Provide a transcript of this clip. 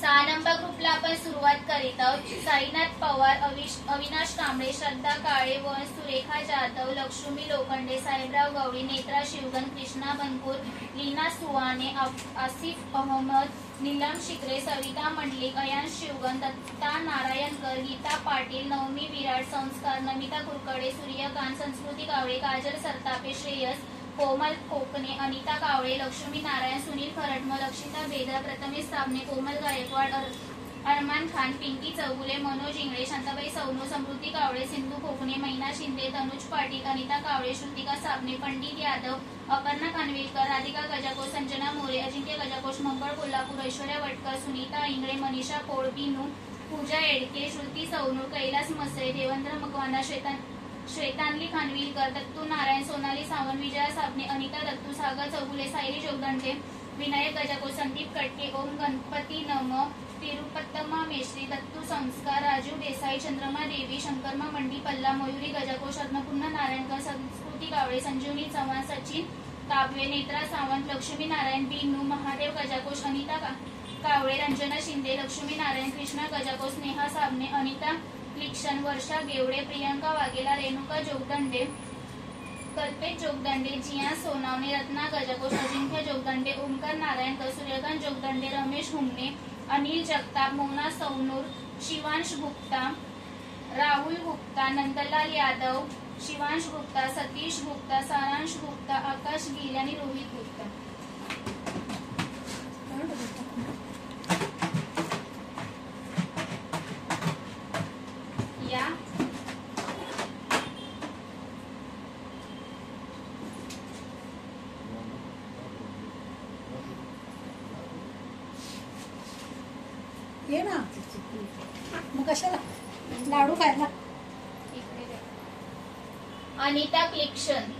6 number ग्रुपला आपण सुरुवात करीत आहोत। साईनाथ पवार, अविनाश कांबळे, श्रद्धा काळे, वंश, सुरेखा जाधव, लक्ष्मी लोखंडे, साहेबराव गवळी, नेत्रा शिवगण, कृष्णा बनपूर, लीना सुवाने, आसिफ अहमद, नीलम शिकरे, सविता मंडलिक, अयान शिवगण, दत्ता नारायणकर, गीता पाटील, नवमी विराट, संस्कार, नमिता कुरकडे, सूर्यकांत, संस्कृती कावळे, काजल सरतापे, श्रेयस, कोमल कोकणे, अनिता कावळे, लक्ष्मी नारायण, सुनील खरटमल, अक्षिता बेदर, प्रथमेश साबणे, कोमल गायकवाड, अरमान खान, पिंकी चौगुले, मनोज इंगळे, शांताबाई सौनो, समृद्धी कावळे, सिंधू कोकणे, मैना शिंदे, तनुज पाटील, अनिता कावळे, श्रुतिका साबणे, पंडित यादव, अपर्णा कानविलकर, राधिका गजाकोस, संजना मोरे, अजिंक्य गजाकोस, मंगळ कोल्हापूर, ऐश्वर्या वटकर, सुनीता इंगळे, मनीषा पोळ, बिनू, पूजा एडके, श्रुती सौनूर, कैलास मसरे, देवेंद्र मकवाना, श्वेतांली खानविलकर, दत्तू नारायण, सोनाली सावंत, विजया साबणे, अनिता दत्तू, सागर चौगुले, सायली जोगदंडे, विनायक गजाको, संदीप कटके, ओम गणपती नम, तिरुपत्तमा मेश्री, दत्तू संस्कार, राजू देसाई, चंद्रमा देवी, शंकरमा मंडी पल्ला, मयुरी गजाकोश, अन्नपूर्णा नारायणकर, संस्कृती कावळे, संजीवनी चव्हाण, सचिन काबवे, नेत्रा सावंत, लक्ष्मी नारायण, बिनू, महादेव गजाकोश, अनिता कावळे, रंजना शिंदे, लक्ष्मी नारायण, कृष्णा गजाकोश, नेहा साबणे, अनिता लिक्षण, वर्षा गेवडे, प्रियंका वाघेला, रेणुका जोगदंडे, कल्पेश जोगदंडे, जिया सोनावणे, रत्ना गजाकोश, अजिंक्य जोगदंडे, ओमकार नारायणकर, सूर्यकांत जोगदंडे, रमेश हुमणे, अनिल जगताप, मोना सौनूर, शिवांश गुप्ता, राहुल गुप्ता, नंदलाल यादव, शिवांश गुप्ता, सतीश गुप्ता, सारांश गुप्ता, आकाश गिल आणि रोहित गुप्ता। या ये ना मग कशाला लाडू खायला। अनिता क्लिक्शन,